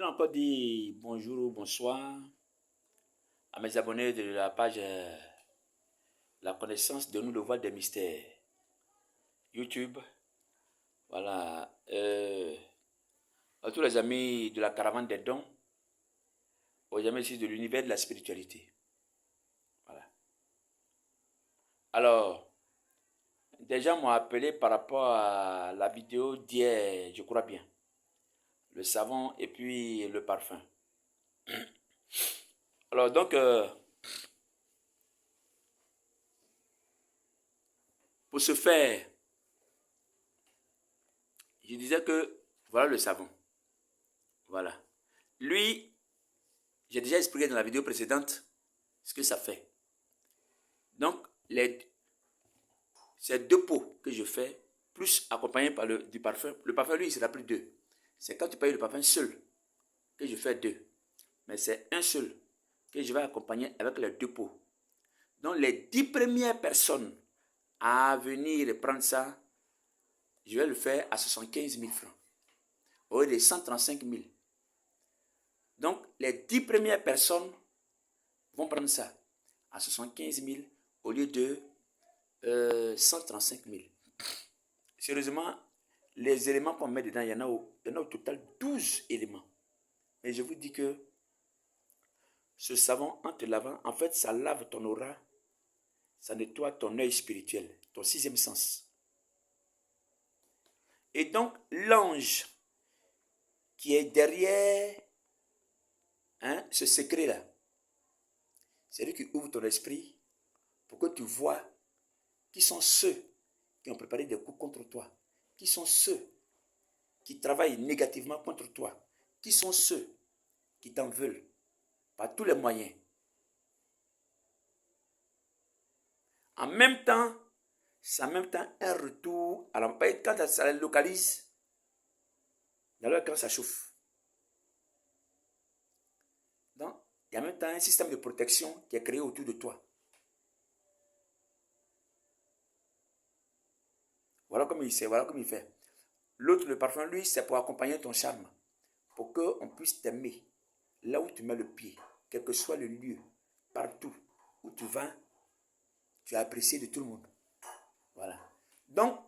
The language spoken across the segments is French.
encore dire bonjour ou bonsoir à mes abonnés de la page La connaissance de nous le voile des mystères YouTube. Voilà. À tous les amis de la caravane des dons, aux amis ici de l'univers de la spiritualité. Voilà. Alors, des gens m'ont appelé par rapport à la vidéo d'hier, je crois bien. Le savon et puis le parfum. Alors donc, pour ce faire, je disais que voilà le savon. Voilà. Lui, j'ai déjà expliqué dans la vidéo précédente ce que ça fait. Donc, ces deux pots que je fais, plus accompagné par du parfum. Le parfum, lui, il sera plus deux. C'est quand tu payes le parfum seul que je fais deux. Mais c'est un seul que je vais accompagner avec les deux pots. Donc, les 10 premières personnes à venir prendre ça, je vais le faire à 75 000 francs. Au lieu de 135 000. Donc, les 10 premières personnes vont prendre ça à 75 000 au lieu de 135 000. Sérieusement, les éléments qu'on met dedans, il y en a au total 12 éléments. Mais je vous dis que ce savon, en te lavant, en fait, ça lave ton aura, ça nettoie ton œil spirituel, ton sixième sens. Et donc, l'ange qui est derrière ce secret-là, c'est lui qui ouvre ton esprit pour que tu vois qui sont ceux qui ont préparé des coups contre toi, qui sont ceux qui travaillent négativement contre toi, qui sont ceux qui t'en veulent par tous les moyens. En même temps, c'est en même temps un retour à l'empire. Quand ça les localise, dans leur camp, ça chauffe. Donc, il y a en même temps un système de protection qui est créé autour de toi. Voilà comme il sait, voilà comme il fait. L'autre, le parfum, lui, c'est pour accompagner ton charme. Pour qu'on puisse t'aimer. Là où tu mets le pied, quel que soit le lieu, partout où tu vas, tu es apprécié de tout le monde. Voilà. Donc,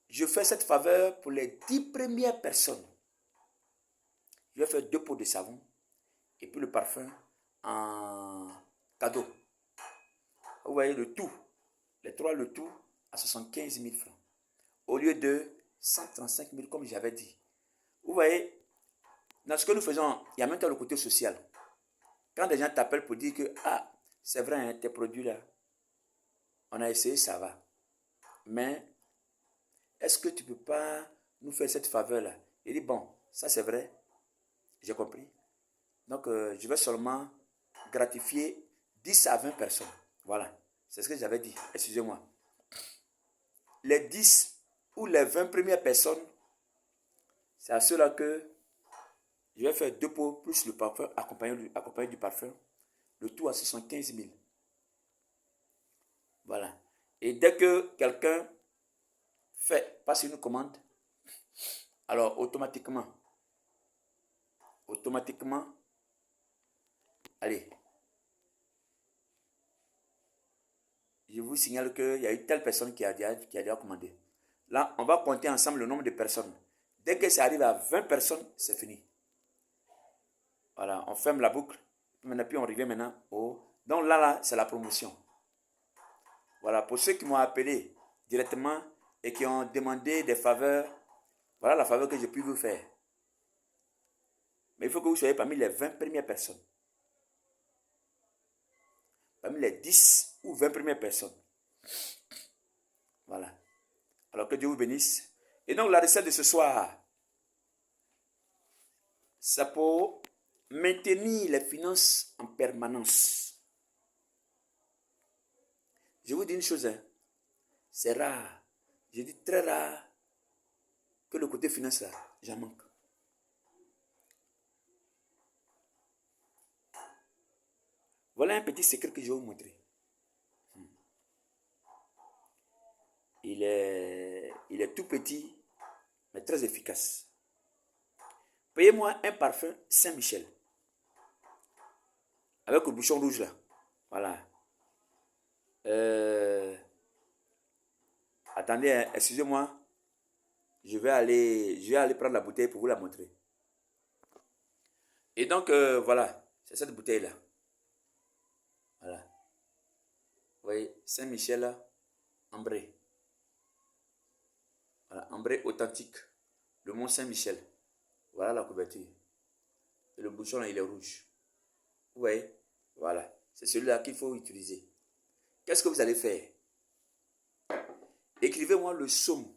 je fais cette faveur pour les 10 premières personnes. Je vais faire 2 pots de savon et puis le parfum en cadeau. Vous voyez le tout, les 3 le tout à 75 000 francs. Au lieu de 135 000 comme j'avais dit. Vous voyez, dans ce que nous faisons, il y a même le côté social. Quand des gens t'appellent pour dire que, ah, c'est vrai, hein, tes produits là, on a essayé, ça va. Mais, est-ce que tu ne peux pas nous faire cette faveur-là? Il dit, bon, ça c'est vrai, j'ai compris. Donc, je vais seulement gratifier 10 à 20 personnes. Voilà, c'est ce que j'avais dit, excusez-moi. Les 10 ou les 20 premières personnes, c'est à ceux-là que je vais faire 2 pots plus le parfum accompagné du parfum. Le tout à 75 000. Voilà. Et dès que quelqu'un passe une commande, alors automatiquement, allez, je vous signale qu'il y a eu telle personne qui a déjà commandé. Là, on va compter ensemble le nombre de personnes. Dès que ça arrive à 20 personnes, c'est fini. Voilà, on ferme la boucle. Puis on revient maintenant au... Donc là, c'est la promotion. Voilà, pour ceux qui m'ont appelé directement et qui ont demandé des faveurs, voilà la faveur que j'ai pu vous faire. Mais il faut que vous soyez parmi les 20 premières personnes. Parmi les 10 ou 20 premières personnes. Voilà. Alors que Dieu vous bénisse. Et donc la recette de ce soir, c'est pour maintenir les finances en permanence. Je vous dis une chose, hein, c'est rare. Je dis très rare que le côté finance là, j'en manque. Voilà un petit secret que je vais vous montrer. Il est tout petit, mais très efficace. Payez-moi un parfum Saint-Michel. Avec le bouchon rouge là. Voilà. Attendez, hein, excusez-moi. Je vais aller prendre la bouteille pour vous la montrer. Et donc, voilà. C'est cette bouteille-là. Voilà. Vous voyez, Saint-Michel ambré. Voilà, ambré authentique. Le Mont Saint-Michel. Voilà la couverture. Et le bouchon là, il est rouge. Vous voyez? Voilà. C'est celui-là qu'il faut utiliser. Qu'est-ce que vous allez faire? Écrivez-moi le psaume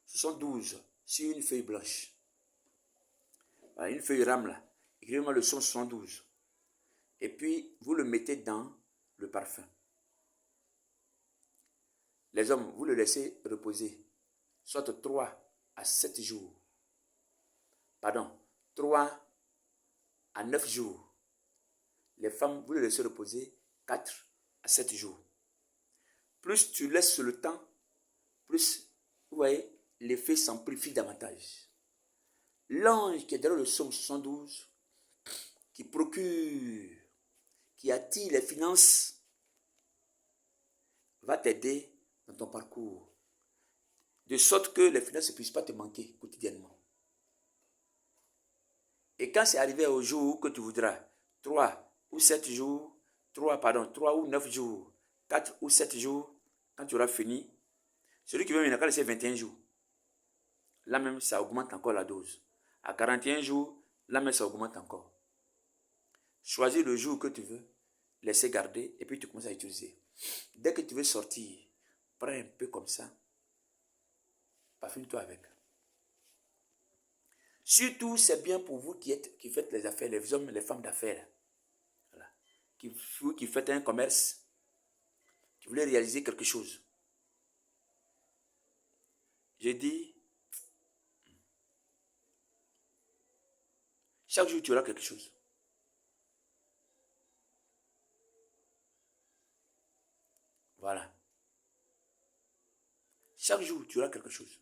72 sur une feuille blanche. Voilà, une feuille rame là. Écrivez-moi le psaume 72. Et puis, vous le mettez dans le parfum. Les hommes, vous le laissez reposer. Soit 3 à 7 jours. Pardon, 3 à 9 jours. Les femmes, vous le laissez reposer 4 à 7 jours. Plus tu laisses le temps, plus, vous voyez, l'effet s'amplifie davantage. L'ange qui est dans le psaume 72, qui procure, qui attire les finances, va t'aider dans ton parcours. De sorte que les finances ne puissent pas te manquer quotidiennement. Et quand c'est arrivé au jour que tu voudras, 3 ou 7 jours, 3 ou 9 jours, 4 ou 7 jours, quand tu auras fini, celui qui veut maintenant, quand c'est 21 jours, là même, ça augmente encore la dose. À 41 jours, là même, ça augmente encore. Choisis le jour que tu veux, laisser garder, et puis tu commences à utiliser. Dès que tu veux sortir, prends un peu comme ça, parfume-toi avec. Surtout, c'est bien pour vous qui faites les affaires, les hommes et les femmes d'affaires. Voilà. Vous qui faites un commerce, qui voulez réaliser quelque chose. J'ai dit, chaque jour tu auras quelque chose. Voilà. Chaque jour tu auras quelque chose.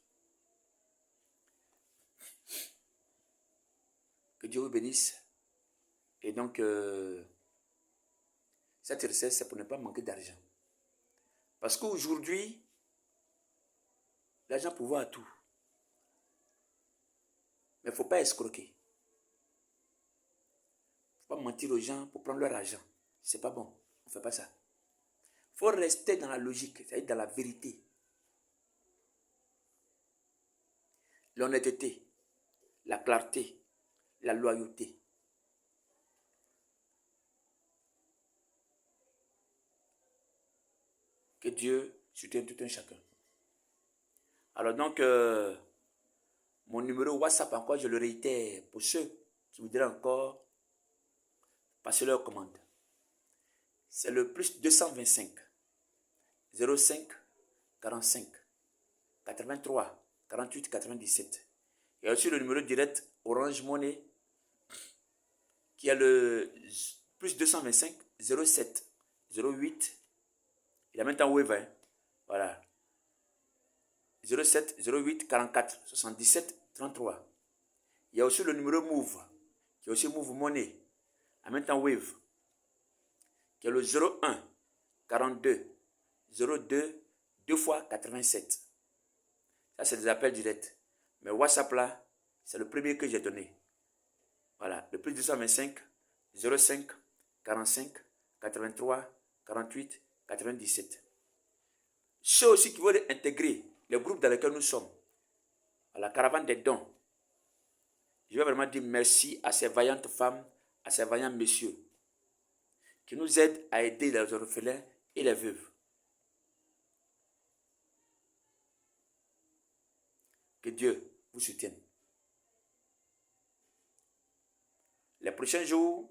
Que Dieu vous bénisse. Et donc, cette recette, c'est pour ne pas manquer d'argent. Parce qu'aujourd'hui, l'argent peut voir tout. Mais il ne faut pas escroquer. Il ne faut pas mentir aux gens pour prendre leur argent. Ce n'est pas bon. On ne fait pas ça. Il faut rester dans la logique, c'est-à-dire dans la vérité. L'honnêteté, la clarté, la loyauté. Que Dieu soutienne tout un chacun. Alors donc, mon numéro WhatsApp encore, je le réitère pour ceux qui voudraient encore passer leur commande. C'est le plus 225 05 45 83 48 97. Il y a aussi le numéro direct Orange Money qui est le plus 225 07 08. Il a même temps Wave. Hein? Voilà. 07 08 44 77 33. Il y a aussi le numéro Move qui est aussi Move Money. En même temps Wave. Qui est le 01 42 02 2 fois 87. Ça, c'est des appels directs. Mais WhatsApp, là, c'est le premier que j'ai donné. Voilà, le plus 225 05 45 83 48 97. Ceux aussi qui veulent intégrer les groupes dans lesquels nous sommes, à la caravane des dons, je vais vraiment dire merci à ces vaillantes femmes, à ces vaillants messieurs, qui nous aident à aider les orphelins et les veuves. Que Dieu vous soutienne. Les prochains jours,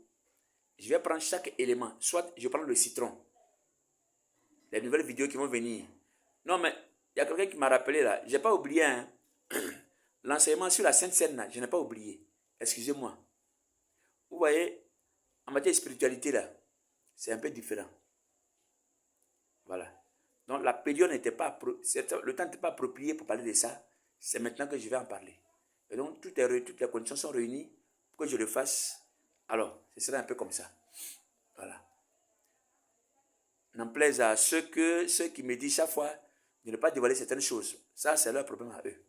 je vais prendre chaque élément. Soit je prends le citron. Les nouvelles vidéos qui vont venir. Non, mais il y a quelqu'un qui m'a rappelé là. Je n'ai pas oublié. Hein? L'enseignement sur la Sainte Seine là, je n'ai pas oublié. Excusez-moi. Vous voyez, en matière de spiritualité là, c'est un peu différent. Voilà. Donc la période n'était pas, le temps n'était pas approprié pour parler de ça. C'est maintenant que je vais en parler. Et donc, toutes les conditions sont réunies pour que je le fasse. Alors, ce sera un peu comme ça. Voilà. N'en plaise à ceux qui me disent chaque fois de ne pas dévoiler certaines choses. Ça, c'est leur problème à eux.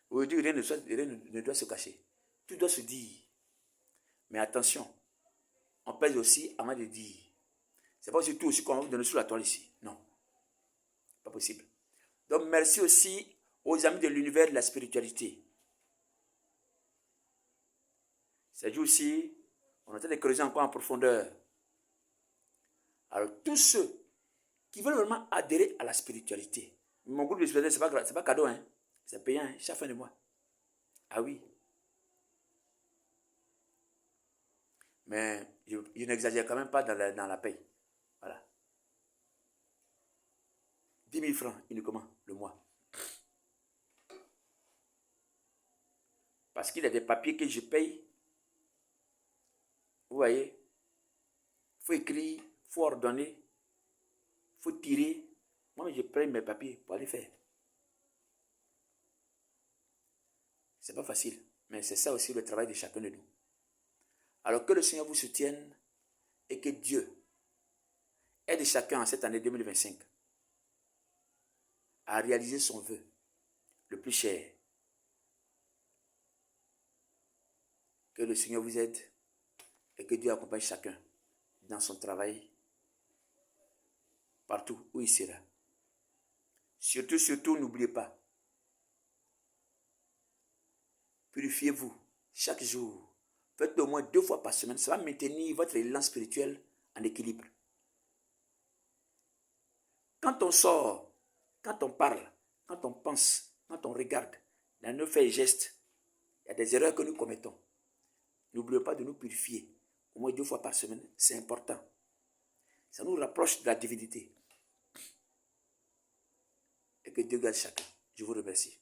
Aujourd'hui, rien ne doit se cacher. Tout doit se dire. Mais attention, on pèse aussi avant de dire. C'est pas aussi tout aussi qu'on va vous donner sous la toile ici. Non. Pas possible. Donc, merci aussi aux amis de l'univers de la spiritualité. C'est aussi, on est en train de creuser encore en profondeur. Alors, tous ceux qui veulent vraiment adhérer à la spiritualité, mon groupe de spiritualité, c'est pas cadeau, hein? C'est payant, hein? Chaque fin de mois. Ah oui. Mais je n'exagère quand même pas dans la paye. Voilà. 10 000 francs uniquement le mois. Parce qu'il y a des papiers que je paye. Vous voyez, il faut écrire, il faut ordonner, il faut tirer. Moi, je paye mes papiers pour aller faire. C'est pas facile, mais c'est ça aussi le travail de chacun de nous. Alors que le Seigneur vous soutienne et que Dieu aide chacun en cette année 2025 à réaliser son vœu le plus cher. Que le Seigneur vous aide et que Dieu accompagne chacun dans son travail, partout où il sera. Surtout, n'oubliez pas, purifiez-vous chaque jour. Faites-le au moins 2 fois par semaine. Ça va maintenir votre élan spirituel en équilibre. Quand on sort, quand on parle, quand on pense, quand on regarde, dans nos faits et gestes, il y a des erreurs que nous commettons. N'oubliez pas de nous purifier au moins 2 fois par semaine. C'est important. Ça nous rapproche de la divinité. Et que Dieu garde chacun. Je vous remercie.